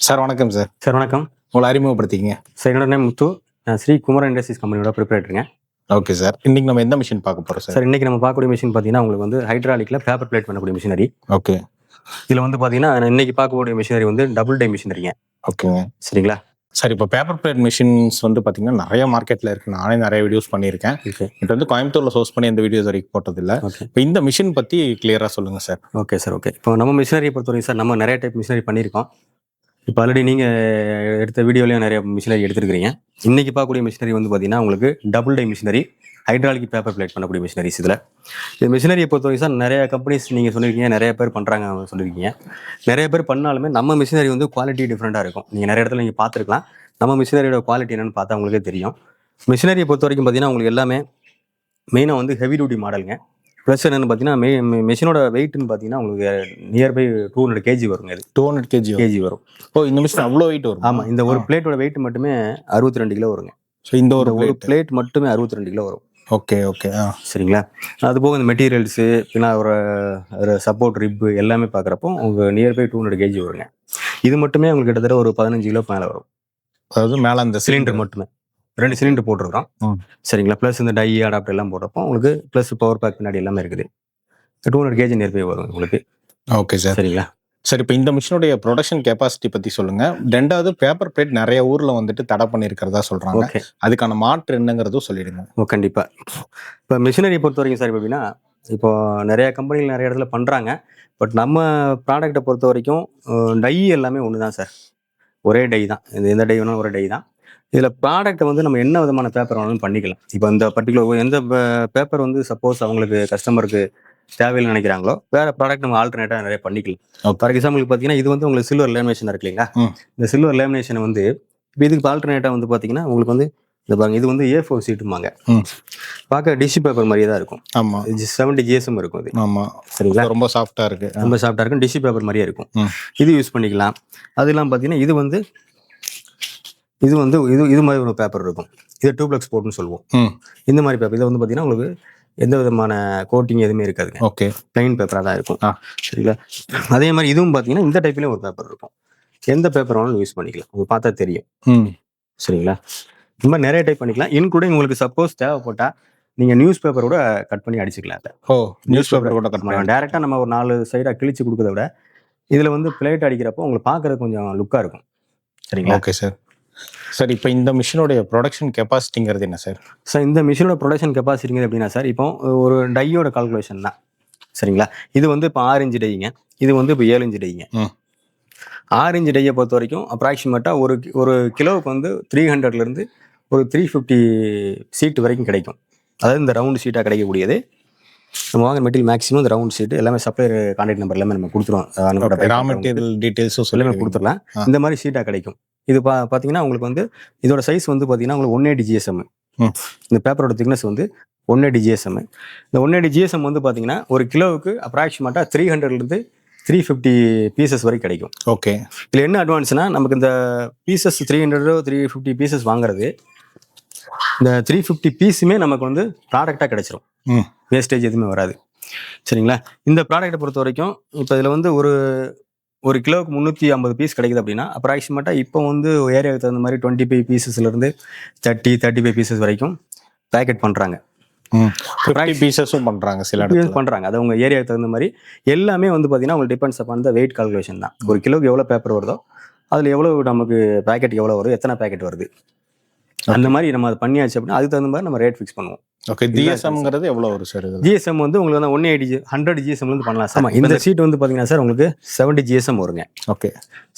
Sir வணக்கம் sir. Sir வணக்கம். உங்களை அறிமுகப்படுத்திக்கங்க. சார் என்னோட நேம் முத்து. நான் ஸ்ரீ குமரன் இண்டஸ்ட்ரீஸ் கம்பெனியோட ப்ரிப்பரேட்டருங்க. Okay sir. இன்னைக்கு நம்ம எந்த மிஷின் பார்க்க போறோம் சார்? சார் இன்னைக்கு நம்ம பார்க்கக்கூடிய மிஷின் பார்த்தீங்கன்னா உங்களுக்கு வந்து ஹைட்ராலிக்ல பேப்பர் பிளேட் பண்ணக்கூடிய மிஷினரி. ஓகே. இதில் வந்து பார்த்தீங்கன்னா இன்னைக்கு பார்க்கக்கூடிய மிஷினரி வந்து டபுள் டை மிஷினரிங்க. ஓகேங்க. சரிங்களா? சார் இப்போ பேப்பர் பிளேட் மிஷின்ஸ் வந்து பார்த்தீங்கன்னா நிறைய மார்க்கெட்டில் இருக்குது. நானே நிறைய வீடியோஸ் பண்ணியிருக்கேன். ஓகே. இது வந்து கோயம்புத்தூரில் சோர்ஸ் பண்ணி எந்த வீடியோஸ் வரைக்கும் போட்டதில்லை. ஓகே. இப்போ இந்த மிஷின் பற்றி கிளியராக சொல்லுங்கள் சார். Okay sir. ஓகே. இப்போ நம்ம மிஷினரியை பொறுத்தவரைக்கும் சார் நம்ம நிறைய டைப் மிஷினரி பண்ணியிருக்கோம். இப்போ ஆல்ரெடி நீங்கள் எடுத்த வீடியோலையும் நிறைய மிஷினரி எடுத்துருக்கிறீங்க. இன்றைக்கி பார்க்கக்கூடிய மிஷினரி வந்து பார்த்தீங்கன்னா உங்களுக்கு double die machinery, hydraulic paper plate பண்ணக்கூடிய மிஷினரிஸ். இதில் இந்த மிஷினரியை பொறுத்தவரைக்கும் சார் நிறைய கம்பெனிஸ் நீங்கள் சொல்லியிருக்கீங்க, நிறைய பேர் பண்ணுறாங்க சொல்லியிருக்கீங்க. நிறைய பேர் பண்ணாலுமே நம்ம மிஷினரி வந்து குவாலிட்டி டிஃப்ரெண்ட்டாக இருக்கும். நீங்கள் நிறைய இடத்துல நீங்கள் பார்த்துருக்கலாம். நம்ம மிஷினரியோட குவாலிட்டி என்னென்னு பார்த்தா உங்களுக்கே தெரியும். மிஷினரியை பொறுத்த வரைக்கும் பார்த்தீங்கன்னா உங்களுக்கு எல்லாமே மெயினாக வந்து ஹெவி டியூட்டி மாடலுங்க. ப்ளஸ் என்னென்னு பார்த்தீங்கன்னா மிஷினோட வெயிட்னு பார்த்தீங்கன்னா உங்களுக்கு நியர்பை 200 kg வருங்க. இது 200 kg வரும். ஓ, இந்த மிஷின் அவ்வளோ வெயிட் வரும்? ஆமாம். இந்த ஒரு பிளேட்டோட வெயிட் மட்டுமே 62 கிலோ வருங்க. ஸோ இந்த ஒரு பிளேட் மட்டுமே 62 கிலோ வரும். Okay okay. சரிங்களா? அது போக இந்த மெட்டீரியல்ஸு பின்னா ஒரு சப்போர்ட் ரிப்பு எல்லாமே பார்க்குறப்போ உங்களுக்கு நியர்பை 200 kg வருங்க. இது மட்டுமே உங்களுக்கு கிட்டத்தட்ட ஒரு 15 கிலோ மேலே வரும். அதாவது மேலே அந்த சிலிண்டர் மட்டுமே 2 சிலிண்டர் போட்டிருக்கிறோம். சரிங்களா? ப்ளஸ் இந்த டை அடாப்டர் எல்லாம் போட்டப்போ உங்களுக்கு ப்ளஸ் பவர் பேக் பின்னாடி எல்லாமே இருக்குது. 200 kg நியர்பை வரும் உங்களுக்கு. Okay sir. சரிங்களா? சார் இப்போ இந்த மிஷினுடைய ப்ரொடக்ஷன் கெப்பாசிட்டி பற்றி சொல்லுங்கள். ரெண்டாவது பேப்பர் பிளேட் நிறைய ஊரில் வந்துட்டு தடை பண்ணியிருக்கிறதா சொல்கிறாங்க. ஓகே. அதுக்கான மாற்று என்னங்கிறதும் சொல்லிடுங்க. ஓ, கண்டிப்பாக. இப்போ மிஷினரி பொறுத்த வரைக்கும் சார் எப்படின்னா, இப்போ நிறைய கம்பெனிகள் நிறைய இடத்துல பண்ணுறாங்க. பட் நம்ம ப்ராடக்ட்டை பொறுத்த வரைக்கும் டை எல்லாமே ஒன்று தான் சார். ஒரே டை தான். எந்த டை வேணாலும் ஒரே டை தான். இதில் ப்ராடக்ட்டை வந்து நம்ம என்ன விதமான பேப்பர் வேணாலும் பண்ணிக்கலாம். இப்போ இந்த பர்டிகுலர் எந்த பேப்பர் வந்து சப்போஸ் அவங்களுக்கு கஸ்டமருக்கு தேவையில்லை நினைக்கிறாங்களோ வேறு ப்ராடக்ட் நம்ம ஆல்டர்னேட்டாக நிறைய பண்ணிக்கலாம். ஃபார் எக்ஸாம்பிளுக்கு பார்த்தீங்கன்னா இது வந்து உங்களுக்கு சில்வர் லேமினேஷன் இருக்கு இல்லைங்களா? இந்த சில்வர் லேமினேஷனை வந்து இப்போ இதுக்கு ஆல்டர்னேட்டாக வந்து பார்த்தீங்கன்னா உங்களுக்கு வந்து இந்த பாருங்க, இது வந்து A4 சீட்டுமாங்க. பார்க்க டிஷ்யூ பேப்பர் மாதிரியே தான் இருக்கும். ஆமாம். 70 GSM இருக்கும் இது. ஆமாம். சரிங்களா? ரொம்ப சாஃப்டாக இருக்குது. ரொம்ப சாஃப்டாக இருக்கும். டிஷ்யூ பேப்பர் மாதிரியே இருக்கும். இது யூஸ் பண்ணிக்கலாம். அது இல்லாமல் பார்த்தீங்கன்னா இது மாதிரி ஒரு பேப்பர் இருக்கும். இது டூப்ளெக்ஸ் போர்ட்னு சொல்லுவோம். இந்த மாதிரி பேப்பர் இதை வந்து பார்த்தீங்கன்னா உங்களுக்கு எந்த விதமான கோட்டிங் எதுவுமே இருக்காதுங்க. ஓகே. பிளைன் பேப்பராக தான் இருக்கும். சரிங்களா? அதே மாதிரி இதுவும் பார்த்தீங்கன்னா இந்த டைப்லேயும் ஒரு பேப்பர் இருக்கும். எந்த பேப்பர் வேணாலும் யூஸ் பண்ணிக்கலாம். உங்களுக்கு பார்த்தா தெரியும். சரிங்களா? இந்த மாதிரி நிறைய டைப் பண்ணிக்கலாம். இன்க்ளூடிங் உங்களுக்கு சப்போஸ் தேவைப்பட்டால் நீங்கள் நியூஸ் பேப்பர் கூட கட் பண்ணி அடிச்சுக்கலாம். ஓ, நியூஸ் பேப்பர் கூட கட் பண்ணி டேரெக்டாக நம்ம ஒரு 4 சைடாக கிழிச்சு கொடுக்கறத விட இதில் வந்து பிளேட் அடிக்கிறப்போ உங்களுக்கு பார்க்குறது கொஞ்சம் லுக்காக இருக்கும். சரிங்களா? Okay sir. சார் இப்போ இந்த மிஷினுடைய ப்ரொடக்ஷன் கெப்பாசிட்டிங்கிறது என்ன சார்? சார் இந்த மிஷினோட ப்ரொடக்ஷன் கெப்பாசிட்டிங்கிறது எப்படின்னா சார், இப்போ ஒரு டையோட கால்குலேஷன் தான். சரிங்களா? இது வந்து இப்போ 6 இன்ச் டைங்க, இது வந்து இப்போ 7 இன்ச் டைங்க. 6 இன்ச் டையை பொறுத்த வரைக்கும் அப்ராக்சிமேட்டாக ஒரு கிலோவுக்கு வந்து 300லேருந்து ஒரு 350 சீட்டு வரைக்கும் கிடைக்கும். அதாவது இந்த ரவுண்டு சீட்டாக கிடைக்கக்கூடியது. நம்ம வாங்க மெட்டீரியல் மேக்ஸிமம் இந்த ரவுண்ட் சீட்டு எல்லாமே சப்ளையர் கான்டாக்ட் நம்பர் எல்லாமே நம்ம கொடுத்துருவோம். ரா மெட்டீரியல் டீட்டெயில்ஸும் எல்லாமே கொடுத்துடலாம். இந்த மாதிரி சீட்டாக கிடைக்கும். இது பார்த்தீங்கன்னா உங்களுக்கு வந்து இதோட சைஸ் வந்து பார்த்தீங்கன்னா உங்களுக்கு 180 GSM. இந்த பேப்பரோட திக்னஸ் வந்து 180 GSM. இந்த 180 GSM வந்து பார்த்தீங்கன்னா ஒரு கிலோவுக்கு அப்ராக்சிமேட்டாக 300லேருந்து 350 பீசஸ் வரைக்கும் கிடைக்கும். ஓகே. இதில் என்ன அட்வான்ஸ்னா நமக்கு இந்த பீசஸ் 300 350 பீசஸ் வாங்குறது, இந்த 350 பீஸுமே நமக்கு வந்து ப்ராடக்டாக கிடைச்சிரும். வேஸ்டேஜ் எதுவுமே வராது. சரிங்களா? இந்த ப்ராடக்ட்டை பொறுத்த வரைக்கும் இப்போ இதில் வந்து ஒரு கிலோவுக்கு 350 பீஸ் கிடைக்குது அப்படின்னா அப்ராக்சிமேட்டாக இப்போ வந்து ஏரியாவுக்கு தகுந்த மாதிரி 25 பீசஸ்லேருந்து 35 பீசஸ் வரைக்கும் பேக்கெட் பண்ணுறாங்க. 50 பீசஸும் பண்ணுறாங்க. சில இடத்துல பண்ணுறாங்க. அது உங்கள் ஏரியாவுக்கு தகுந்த மாதிரி எல்லாமே வந்து பார்த்தீங்கன்னா உங்களுக்கு depends upon the weight calculation தான். ஒரு கிலோவுக்கு எவ்வளோ பேப்பர் வருதோ அதில் எவ்வளோ நமக்கு பேக்கெட் எவ்வளோ வருது, எத்தனை பேக்கெட் வருது, அந்த மாதிரி நம்ம அதை பண்ணியாச்சு அப்படின்னா அதுக்கு தகுந்த மாதிரி நம்ம ரேட் ஃபிக்ஸ் பண்ணுவோம். ஓகே. GSMங்கிறது எவ்வளோ வரும் சார்? GSM வந்து உங்களுக்கு வந்து 100 GSMலேருந்து பண்ணலாம் சார். இந்த சீட் வந்து பார்த்தீங்கன்னா சார் உங்களுக்கு 70 GSM வருங்க. ஓகே.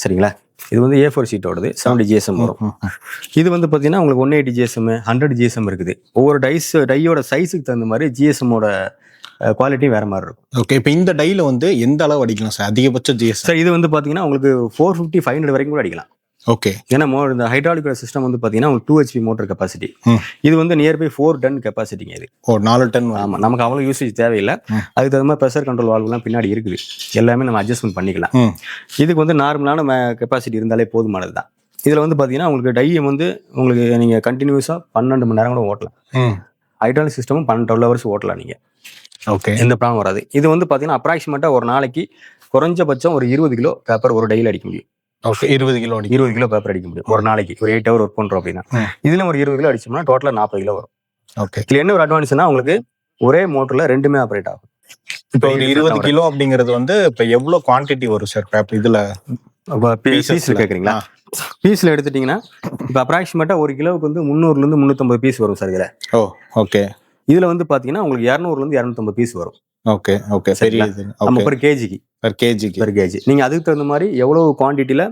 சரிங்களா? இது வந்து A4 சீட்டோடது 70 GSM வரும். இது வந்து பார்த்தீங்கன்னா உங்களுக்கு 180 GSM 100 GSM இருக்குது. ஒவ்வொரு டையோட சைஸுக்கு தகுந்த மாதிரி GSMோட குவாலிட்டி வேறு மாதிரி இருக்கும். ஓகே. இப்போ இந்த டையில் வந்து எந்த அளவு அடிக்கலாம் சார்? அதிகபட்ச GSM சார் இது வந்து பார்த்தீங்கன்னா உங்களுக்கு 450 500 வரைக்கும் கூட அடிக்கலாம். ஓகே. ஏன்னா இந்த ஹைட்ராலிக் சிஸ்டம் வந்து பார்த்தீங்கன்னா உங்களுக்கு 2 HP மோட்டர் கெப்பாசிட்டி. இது வந்து நியர்பை 4 டன் கெப்பாசிட்டிங்க. இது 4 டன். ஆமாம். நமக்கு அவ்வளோ யூசேஜ் தேவையில்லை. அதுக்கு தகுந்த மாதிரி ப்ரெஷர் கண்ட்ரோல் வால்வுலாம் பின்னாடி இருக்குது. எல்லாமே நம்ம அட்ஜஸ்ட்மெண்ட் பண்ணிக்கலாம். இதுக்கு வந்து நார்மலான கெப்பாசிட்டி இருந்தாலே போதுமானது தான். இதில் வந்து பார்த்தீங்கன்னா உங்களுக்கு டையை வந்து உங்களுக்கு நீங்கள் கண்டினியூஸாக 12 மணி நேரம் கூட ஓட்டலாம். ஹைட்ராலிக் சிஸ்டமும் 12 ஹவர்ஸ் ஓட்டலாம் நீங்கள். ஓகே. எந்த ப்ராப்ளம் வராது. இது வந்து பார்த்தீங்கன்னா அப்ராக்சிமேட்டாக ஒரு நாளைக்கு குறைஞ்சபட்சம் ஒரு 20 கிலோ பேப்பர் ஒரு டையில் அடிக்க முடியும். ஓகே 20 கிலோ 20 கிலோ பேப்பர் அடிக்க முடியும் ஒரு நாளைக்கு. ஒரு 8 ஹவர் ஒர்க் பண்றோம் அப்படின்னா இதுல ஒரு 20 கிலோ அடிச்சோம்னா டோட்டலா 40 கிலோ வரும். ஓகே. இதுல என்ன ஒரு அட்வான்ஸ்னா உங்களுக்கு ஒரே மோட்டர்ல ரெண்டுமே ஆப்ரேட் ஆகும். இப்போ ஒரு 20 கிலோ அப்படிங்கிறது வந்து இப்போ எவ்வளவு குவான்டிட்டி வரும் சார் பேப்பர் இதுல? பீஸ்ல கேக்குறீங்களா? பீஸ்ல எடுத்துட்டீங்கன்னா இப்போ அப்ராக்சிமேட்டா ஒரு கிலோவுக்கு வந்து 300ல இருந்து 350 பீஸ் வரும் சார் இதுல. ஓ ஓகே. இதுல வந்து பாத்தீங்கன்னா உங்களுக்கு 200ல இருந்து 250 பீஸ் வரும். Okay okay. பெரிய இது. நம்ம per கேஜிக்கு per கேஜி நீங்க அதுக்கு தகுந்த மாதிரி எவ்வளவு குவான்டிட்டில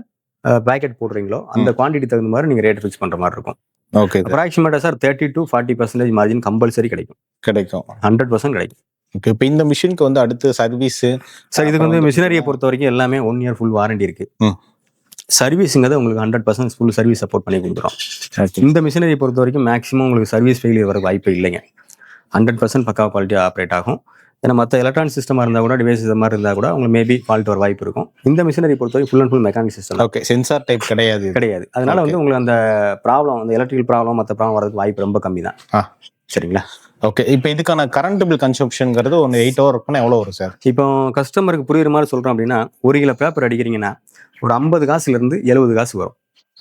பேக்கெட் போடுறீங்களோ அந்த குவான்டிட்டி தகுந்த மாதிரி நீங்க ரேட் ஃபிக்ஸ் பண்ற மாதிரி இருக்கும். ஓகே. அப்ராக்சிமேட்டா சார் 30 to 40% மார்ஜின் கம்பல்சரி கிடைக்கும். 100% கிடைக்கும். ஓகே. இப்போ இந்த மிஷினுக்கு வந்து அடுத்து சர்வீஸ் சார் இதுக்கு வந்து மிஷினரியை பொறுத்த வரைக்கும் எல்லாமே 1 year ஃபுல் வாரண்டி இருக்கு. சர்வீஸுங்கிறது உங்களுக்கு 100% ஃபுல் சர்வீஸ் சப்போர்ட் பண்ணி கொடுக்குறோம். இந்த மிஷினரியை பொறுத்த வரைக்கும் மேக்ஸிமம் உங்களுக்கு சர்வீஸ் ஃபெயிலியர் வர வாய்ப்பு இல்லைங்க. 100% பக்கா குவாலிட்டியாக ஆப்ரேட் ஆகும். ஏன்னா மற்ற எலக்ட்ரானிக் சிஸ்டமாக இருந்தால் கூட டிவைஸ் இது மாதிரி இருந்தால் கூட உங்களுக்கு மேபி ஃபால்ட் வர வாய்ப்பு இருக்கும். இந்த மிஷினரி பொறுத்தவரை full and full mechanic system. Okay. Sensor type கிடையாது. அதனால வந்து உங்களுக்கு அந்த ப்ராப்ளம் அந்த எலக்ட்ரிக்கல் ப்ராப்ளம் மற்ற ப்ராப்ளம் வரதுக்கு வாய்ப்பு ரொம்ப கம்மி தான். சரிங்களா? ஓகே. இப்போ இதுக்கான கரண்ட் பில் கன்சம்ஷன்ங்கிறது ஒன்று 8 ஹவர் ஒர்க்னா எவ்வளோ வரும் சார்? இப்போ கஸ்டமருக்கு புரியுற மாதிரி சொல்கிறோம் அப்படின்னா 1 கிலோ பேப்பர் அடிக்கிறீங்கன்னா ஒரு 50 காசுலேருந்து 70 காசு வரும்.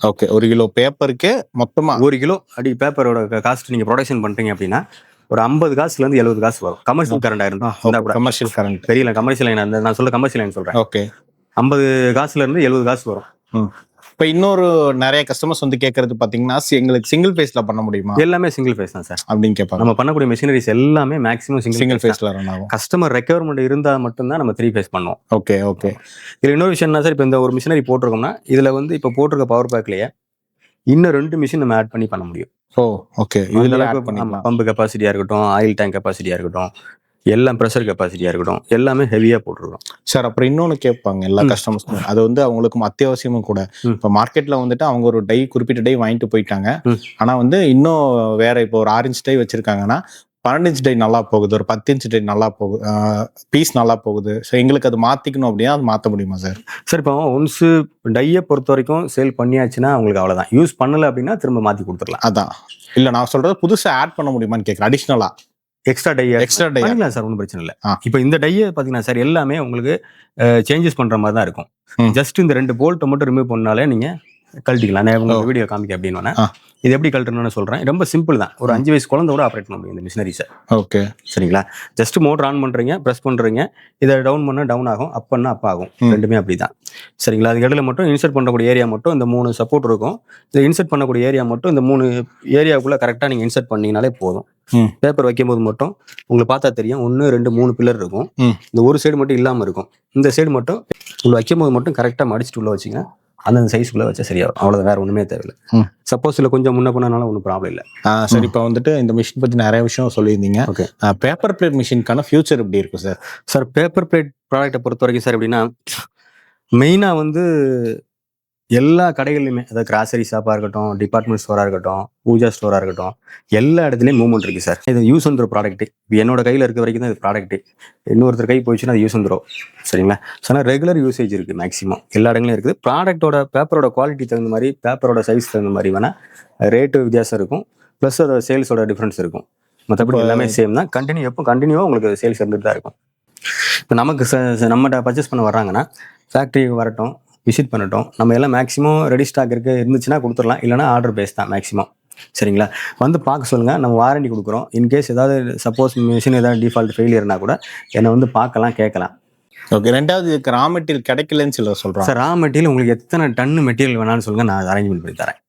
ஓகே. 1 கிலோ பேப்பருக்கு மொத்தமாக 1 கிலோ பேப்பரோட காஸ்ட் நீங்கள் ப்ரொடக்ஷன் பண்ணுறீங்க அப்படின்னா ஒரு 50 காசுலேருந்து 70 காசு வரும். கமர்ஷியல் கரண்ட் ஆயிருந்தா கமர்ஷியல் கரண்ட் தெரியல. கமர்ஷியல் லைன் நான் சொல்ல கமர்ஷியல் லைன் சொல்கிறேன். ஓகே. 50 காசுலேருந்து 70 காசு வரும். இப்போ இன்னொரு நிறைய கஸ்டமர்ஸ் வந்து கேட்கறது பார்த்தீங்கன்னா எங்களுக்கு சிங்கிள் ஃபேஸ்ல பண்ண முடியுமா? எல்லாமே சிங்கிள் ஃபேஸ் தான் சார் அப்படின்னு கேட்பாங்க. நம்ம பண்ணக்கூடிய மிஷினரிஸ் எல்லாமே மேக்ஸிமம் சிங்கிள் ஃபேஸ்ல ரன் ஆகும். கஸ்டமர் ரெக்யர்மெண்ட் இருந்தால் மட்டும்தான் நம்ம 3 ஃபேஸ் பண்ணுவோம். Okay okay. இதில் இன்னொரு விஷயம் என்ன சார், இப்போ இந்த ஒரு மிஷினரி போட்டிருக்கோம்னா இதில் வந்து இப்போ போட்டிருக்க பவர் பேக்லேயே இன்னும் 2 மிஷின் நம்ம ஆட் பண்ணி பண்ண முடியும். ஓ ஓகே. இதுல பம்பு கெப்பாசிட்டியா இருக்கட்டும், ஆயில் டேங்க் கெப்பாசிட்டியா இருக்கட்டும், எல்லாம் ப்ரெஷர் கெப்பாசிட்டியா இருக்கட்டும், எல்லாமே ஹெவியா போட்டுருக்கோம் சார். அப்புறம் இன்னொன்னு கேட்பாங்க எல்லா கஸ்டமர்ஸும், அது வந்து அவங்களுக்கு அத்தியாவசியமும் கூட. இப்போ மார்க்கெட்ல வந்துட்டு அவங்க ஒரு குறிப்பிட்ட டை வாங்கிட்டு போயிட்டாங்க. ஆனா வந்து இன்னும் வேற இப்போ ஒரு 6 இன்ச் டை வச்சிருக்காங்கன்னா 12 இன்ச் டை நல்லா போகுது, ஒரு 10 இன்ச் டை நல்லா போகுது, பீஸ் நல்லா போகுது. ஸோ எங்களுக்கு அது மாத்திக்கணும் அப்படின்னா அது மாற்ற முடியுமா சார்? சார் இப்போ ஒன்ஸ் டையை பொறுத்த வரைக்கும் சேல் பண்ணியாச்சுன்னா உங்களுக்கு அவ்வளோதான். யூஸ் பண்ணல அப்படின்னா திரும்ப மாற்றி கொடுத்துடலாம். அதான் இல்லை நான் சொல்றது புதுசாக ஆட் பண்ண முடியுமான்னு கேட்குறேன். அடிஷ்னலா எக்ஸ்ட்ரா டை பண்ணிக்கலாம் சார், ஒன்றும் பிரச்சனை இல்லை. இப்போ இந்த டையை பார்த்தீங்கன்னா சார் எல்லாமே உங்களுக்கு சேஞ்சஸ் பண்ணுற மாதிரி தான் இருக்கும். ஜஸ்ட் இந்த 2 போல்ட்டை மட்டும் ரிமூவ் பண்ணாலே நீங்கள் கழட்டிக்கலாம். நான் உங்களுக்கு வீடியோ காமிக்க அப்படின்னு இது எப்படி கழட்டணும்னு சொல்றேன். ரொம்ப சிம்பிள் தான். ஒரு 5 வயசு குழந்தை கூட ஆப்ரேட் பண்ண முடியும் இந்த மிஷினரிஸை. ஓகே சரிங்களா? ஜஸ்ட் மோட்டர் ஆன் பண்றீங்க, ப்ரெஸ் பண்றீங்க, இதை டவுன் பண்ணா டவுன் ஆகும், அப் பண்ணா அப் ஆகும். ரெண்டுமே அப்படிதான். சரிங்களா? அது இடையில மட்டும் இன்சர்ட் பண்ணக்கூடிய ஏரியா மட்டும் இந்த 3 சப்போர்ட் இருக்கும். இதை இன்சர்ட் பண்ணக்கூடிய ஏரியா மட்டும் இந்த 3 ஏரியாவுக்குள்ள கரெக்டா நீங்க இன்சர்ட் பண்ணீங்கனாலே போதும். பேப்பர் வைக்கும் போது மட்டும் உங்களுக்கு பார்த்தா தெரியும் 1 2 3 பில்லர் இருக்கும். இந்த ஒரு சைடு மட்டும் இல்லாம இருக்கும். இந்த சைடு மட்டும் உள்ள வைக்கும் போது மட்டும் கரெக்டா மடிச்சுட்டு உள்ள வச்சீங்கன்னா அந்த சைஸ்க்குள்ள வச்சா சரியாகும். அவ்வளவு, வேற ஒண்ணுமே தேவையில்லை. சப்போஸ் இல்ல கொஞ்சம் முன்ன பண்ணனால ஒன்றும் ப்ராப்ளம் இல்லை. சரி, இப்போ வந்துட்டு இந்த மிஷின் பத்தி நிறைய விஷயம் சொல்லியிருந்தீங்க. ஓகே. பேப்பர் பிளேட் மிஷினுக்கான ஃபியூச்சர் எப்படி இருக்கும் சார்? சார் பேப்பர் பிளேட் ப்ராடக்ட்டை பொறுத்த வரைக்கும் சார் எப்படின்னா மெயினா வந்து எல்லா கடைகள்லையுமே, அதாவது கிராசரி ஷாப்பாக இருக்கட்டும், டிபார்ட்மெண்ட் ஸ்டோராக இருக்கட்டும், பூஜா ஸ்டோராக இருக்கட்டும், எல்லா இடத்துலையும் மூவ்மெண்ட் இருக்குது சார். இது யூஸ் வந்துடும் ப்ராடக்ட். என்னோட கையில் இருக்க வரைக்கும் தான் இது ப்ராடக்ட். இன்னொருத்தர் கை போயிடுச்சுன்னா அது யூஸ் வந்துடும். சரிங்களா? ஆனால் ரெகுலர் யூசேஜ் இருக்குது மேக்ஸிமம் எல்லா இடங்களும் இருக்குது. ப்ராடக்ட்டோட பேப்பரோட குவாலிட்டி தகுந்த மாதிரி, பேப்பரோட சைஸ் தகுந்த மாதிரி வேணால் ரேட்டு வித்தியாசம் இருக்கும். ப்ளஸ் அதோட சேல்ஸோட டிஃப்ரென்ஸ் இருக்கும். மற்றபடி எல்லாமே சேம் தான். கண்டினியூவாக உங்களுக்கு சேல்ஸ் இருந்துட்டு தான் இருக்கும். இப்போ நமக்கு நம்மகிட்ட பர்ச்சேஸ் பண்ண வர்றாங்கன்னா ஃபேக்ட்ரிக்கு வரட்டும், விசிட் பண்ணட்டும். நம்ம எல்லாம் மேக்ஸிமம் ரெடி ஸ்டாக் இருந்துச்சுன்னா கொடுத்துடலாம், இல்லைனா ஆர்டர் பேஸ் தான் மேக்ஸிமம். சரிங்களா? வந்து பார்க்க சொல்லுங்கள், நம்ம வாரண்டி கொடுக்குறோம். இன்கேஸ் ஏதாவது சப்போஸ் மிஷின் ஏதாவது டிஃபால்ட் ஃபெயிலியர்னா கூட என்னை வந்து பார்க்கலாம், கேட்கலாம். ஓகே. ரெண்டாவது இதுக்கு ரா மெட்டீரியல் கிடைக்கலன்னு சொல்கிறேன் சார். ரா மெட்டீரியல் உங்களுக்கு எத்தனை டன்னு மெட்டீரியல் வேணாலும் சொல்லுங்கள், நான் அரேஞ்ச்மெண்ட் பண்ணி தரேன்.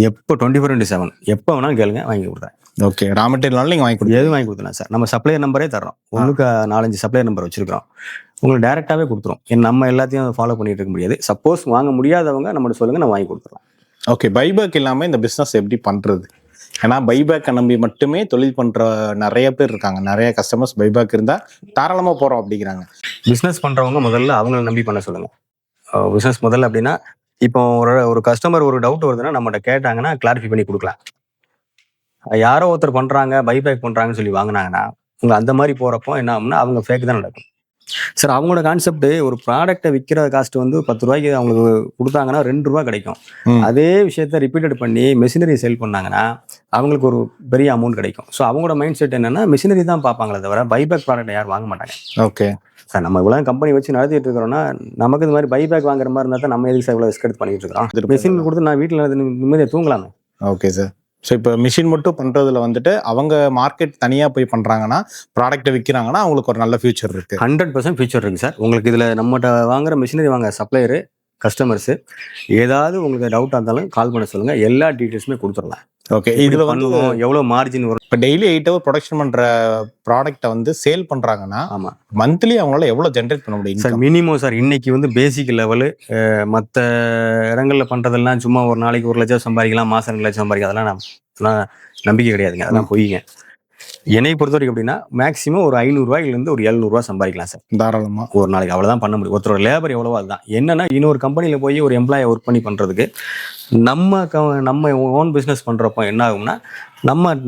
எப்போ 24/7 எப்போ வேணாலும் கேளுங்க, வாங்கி கொடுத்தேன். ஓகே. ரா மெட்டீரியல்னாலும் நீங்கள் வாங்கி கொடுத்து எதுவும் வாங்கி கொடுத்துலாம் சார். நம்ம சப்ளையர் நம்பரே தர்றோம். உங்களுக்கு 4-5 சப்ளையர் நம்பர் வச்சிருக்கிறோம். உங்களுக்கு டேரெக்டாகவே கொடுத்துரும். நம்ம எல்லாத்தையும் ஃபாலோ பண்ணிட்டு இருக்க முடியாது. சப்போஸ் வாங்க முடியாதவங்க நம்மகிட்ட சொல்லுங்கள், நான் வாங்கி கொடுத்துடலாம். ஓகே. பைபேக் இல்லாமல் இந்த பிஸ்னஸ் எப்படி பண்ணுறது? ஏன்னா பைபேக்கை நம்பி மட்டுமே தொழில் பண்ணுற நிறைய பேர் இருக்காங்க. நிறைய கஸ்டமர்ஸ் பைபேக் இருந்தால் தாராளமாக போகிறோம் அப்படிங்கிறாங்க. பிஸ்னஸ் பண்ணுறவங்க முதல்ல அவங்கள நம்பி பண்ண சொல்லுங்கள். பிஸ்னஸ் முதல்ல அப்படின்னா இப்போ ஒரு கஸ்டமர் ஒரு டவுட் வருதுன்னா நம்மகிட்ட கேட்டாங்கன்னா கிளாரிஃபை பண்ணி கொடுக்கலாம். யாரோ ஒருத்தர் பண்ணுறாங்க, பைபேக் பண்ணுறாங்கன்னு சொல்லி வாங்கினாங்கன்னா உங்க அந்த மாதிரி போகிறப்போ என்ன ஆகும்னா அவங்க ஃபேக் தான் நடக்கும் சார். அவங்களோட கான்செப்ட் ஒரு ப்ராடக்ட்டை விற்கிற காஸ்ட் வந்து 10 ரூபாய்க்கு அவங்களுக்கு கொடுத்தாங்கன்னா 2 ரூபா கிடைக்கும். அதே விஷயத்த ரிப்பீட்டட் பண்ணி மெஷினரி சேல் பண்ணாங்கன்னா அவங்களுக்கு ஒரு பெரிய அமௌண்ட் கிடைக்கும். ஸோ அவங்களோட மைண்ட் செட் என்னன்னா மெஷினரி தான் பார்ப்பாங்களே தவிர பைபேக் ப்ராடக்ட் யாரும் வாங்க மாட்டாங்க. ஓகே. சார் நம்ம இவ்வளோ கம்பெனி வச்சு நடத்திட்டு இருக்கிறோம்னா நமக்கு இந்த மாதிரி பைபேக் வாங்குற மாதிரி இருந்தால் தான் நம்ம எதுக்கு சார் இவ்வளோ ரிஸ்க் எடுத்து பண்ணிட்டு இருக்கிறோம். மெஷின் கொடுத்து நான் வீட்டில் நிம்மதியாக தூங்கலாமே. Okay sir. ஸோ இப்போ மிஷின் மட்டும் பண்றதுல வந்துட்டு அவங்க மார்க்கெட் தனியா போய் பண்றாங்கன்னா ப்ராடக்ட்டை விற்கிறாங்கன்னா அவங்களுக்கு ஒரு நல்ல ஃபியூச்சர் இருக்கு. 100% ஃபியூச்சர் இருக்கு சார். உங்களுக்கு இதுல நம்மகிட்ட வாங்குற மிஷினரி வாங்க சப்ளையரு, கஸ்டமர்ஸ் ஏதாவது உங்களுக்கு டவுட்டாக இருந்தாலும் கால் பண்ண சொல்லுங்க, எல்லா டீட்டெயில்ஸுமே கொடுத்துடலாம். ஓகே. இதுல வந்து பண்ணுவோம், எவ்வளோ மார்ஜின் வரும். இப்போ டெய்லி 8 ஹவர் ப்ரொடக்ஷன் பண்ற ப்ராடக்ட்டை வந்து சேல் பண்றாங்கன்னா ஆமாம் மந்த்லி அவங்களால எவ்வளவு ஜென்ரேட் பண்ண முடியும் சார். மினிமம் சார் இன்னைக்கு வந்து பேசிக் லெவலு. மற்ற இடங்களில் பண்ணுறதெல்லாம் சும்மா ஒரு நாளைக்கு 1 லட்சம் சம்பாதிக்கலாம், மாதம் 2 லட்சம் சம்பாதிக்கலாம், அதெல்லாம் நம்பிக்கை கிடையாதுங்க, அதெல்லாம் பொய்ங்க. என்னை பொறுத்த வரைக்கும் அப்படின்னா மேக்ஸிமம் ஒரு 500 ரூபாயிலிருந்து ஒரு 700 ரூபா சம்பாதிக்கலாம் சார் தாராளமா ஒரு நாளைக்கு. அவ்வளோதான் பண்ண முடியும். ஒருத்தரோட லேபர் எவ்வளவோ அதுதான். என்னன்னா இன்னொரு கம்பெனியில் போய் ஒரு எம்ப்ளாயை ஒர்க் பண்ணி பண்ணுறதுக்கு நம்ம ஓன் பிஸ்னஸ் பண்ணுறப்போ என்ன ஆகும்னா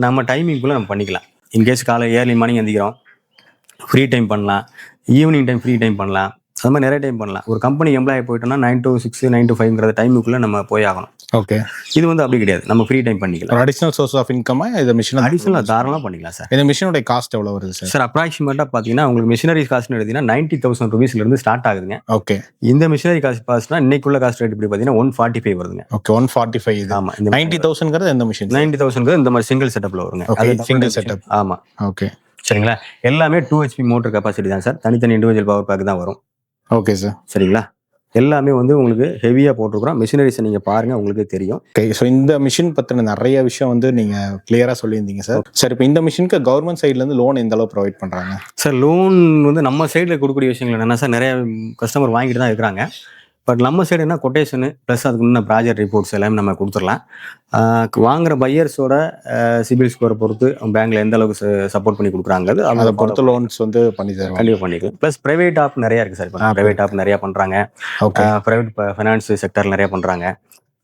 நம்ம டைமிங்குள்ளே நம்ம பண்ணிக்கலாம். இன்கேஸ் காலை ஏர்லி மார்னிங் எந்திக்கிறோம், ஃப்ரீ டைம் பண்ணலாம், ஈவினிங் டைம் ஃப்ரீ டைம் பண்ணலாம், அது மாதிரி நிறைய டைம் பண்ணலாம். ஒரு கம்பெனி எம்ப்ளாயி போயிட்டோம்னா 9 to 6 9 to 5 டைமுக்குள்ளே நம்ம போய் ஆகணும். ஓகே. இது வந்து அப்படி கிடையாது, நம்ம ஃப்ரீ டைம் பண்ணிக்கலாம். அடிஷனல் சோர்ஸ் ஆஃப் இன்கம் இந்த மிஷின் அடிஷனலாக தாராளமாக பண்ணிக்கலாம் சார். இந்த மிஷினோட காஸ்ட் எவ்வளவு வருது சார்? சார் அப்ராக்சிமேட்டாக பார்த்தீங்கன்னா உங்களுக்கு மிஷினரி காஸ்ட்னு எடுத்தீங்கன்னா 90,000 rupeesலேருந்து ஸ்டார்ட் ஆகுதுங்க. ஓகே. இந்த மிஷினரி காஸ்ட்னா இன்னைக்குள்ள காஸ்ட் ரேட் இப்படி பார்த்தீங்கன்னா 145 வருதுங்க. ஓகே. 145 இது. ஆமாம். இந்த 90,000 எந்த மிஷின்? 90,000 இந்த மாதிரி சிங்கிள் செட்டப்ல வருங்க. ஓகே. Single setup. ஆமாம். ஓகே. சரிங்களா. எல்லாமே 2 HP மோட்டர் கெப்பாசிட்டி தான் சார். தனித்தனி இண்டிவிஜுவல் பவர் பேக் தான் வரும். Okay sir. சரிங்களா. எல்லாமே வந்து உங்களுக்கு ஹெவியாக போட்டிருக்கிறோம். மிஷினரிஸை நீங்கள் பாருங்கள், உங்களுக்கே தெரியும். ஓகே. ஸோ இந்த மிஷின் பற்றின நிறைய விஷயம் வந்து நீங்கள் கிளியராக சொல்லியிருந்தீங்க சார். சார் இப்போ இந்த மிஷினுக்கு கவர்மெண்ட் சைட்லேருந்து லோன் எந்த அளவு ப்ரொவைட் பண்ணுறாங்க சார்? லோன் வந்து நம்ம சைடில் கொடுக்கக்கூடிய விஷயங்கள் என்னென்னா சார், நிறைய கஸ்டமர் வாங்கிட்டு தான் இருக்கிறாங்க. பட் நம்ம சைடு என்ன கொட்டேஷனு ப்ளஸ் அதுக்கு முன்ன ப்ராஜெக்ட் ரிப்போர்ட்ஸ் எல்லாமே நம்ம கொடுத்துடலாம். வாங்குற பையர்ஸோட சிபில் ஸ்கோரை பொறுத்து பேங்க்ல எந்த அளவுக்கு சப்போர்ட் பண்ணி கொடுக்குறாங்க அதை பொறுத்து லோன்ஸ் வந்து பண்ணி தருவாங்க. கண்டிப்பாக பண்ணிக்கலாம். ப்ளஸ் ப்ரைவேட் ஆப் நிறையா இருக்குது சார். இப்போ ப்ரைவேட் ஆப் நிறையா பண்ணுறாங்க. ப்ரைவேட் ஃபைனான்ஸ் செக்டர் நிறையா பண்ணுறாங்க.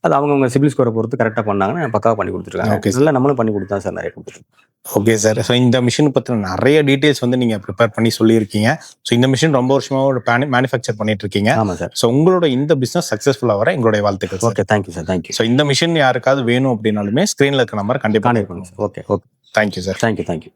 அது அவங்கவுங்க சிபில் ஸ்கோரை பொறுத்து கரெக்டாக பண்ணாங்கன்னா பக்காவாக பண்ணி கொடுத்துருக்காங்க. இல்லை நம்மளும் பண்ணி கொடுத்தா சார் நிறைய கொடுத்துருக்கோம். Okay sir. ஸோ இந்த மிஷின் பற்றின நிறைய டீட்டெயில்ஸ் வந்து நீங்கள் ப்ரிப்பேர் பண்ணி சொல்லியிருக்கீங்க. ஸோ இந்த மிஷின் ரொம்ப வருஷமாக ஒரு மேனுஃபேக்சர் பண்ணிட்டு இருக்கீங்க. ஆமாம் சார். ஸோ உங்களோட இந்த பிஸ்னஸ் சக்ஸஸ்ஃபுல்லாக வர எங்களுடைய வாழ்த்துக்கள். Okay, thank you sir. Thank you. So இந்த மிஷின் யாருக்காவது வேணும் அப்படின்னாலுமே ஸ்க்ரீனில் இருக்க நம்பர் கண்டிப்பாக. Okay okay. Thank you sir. Thank you.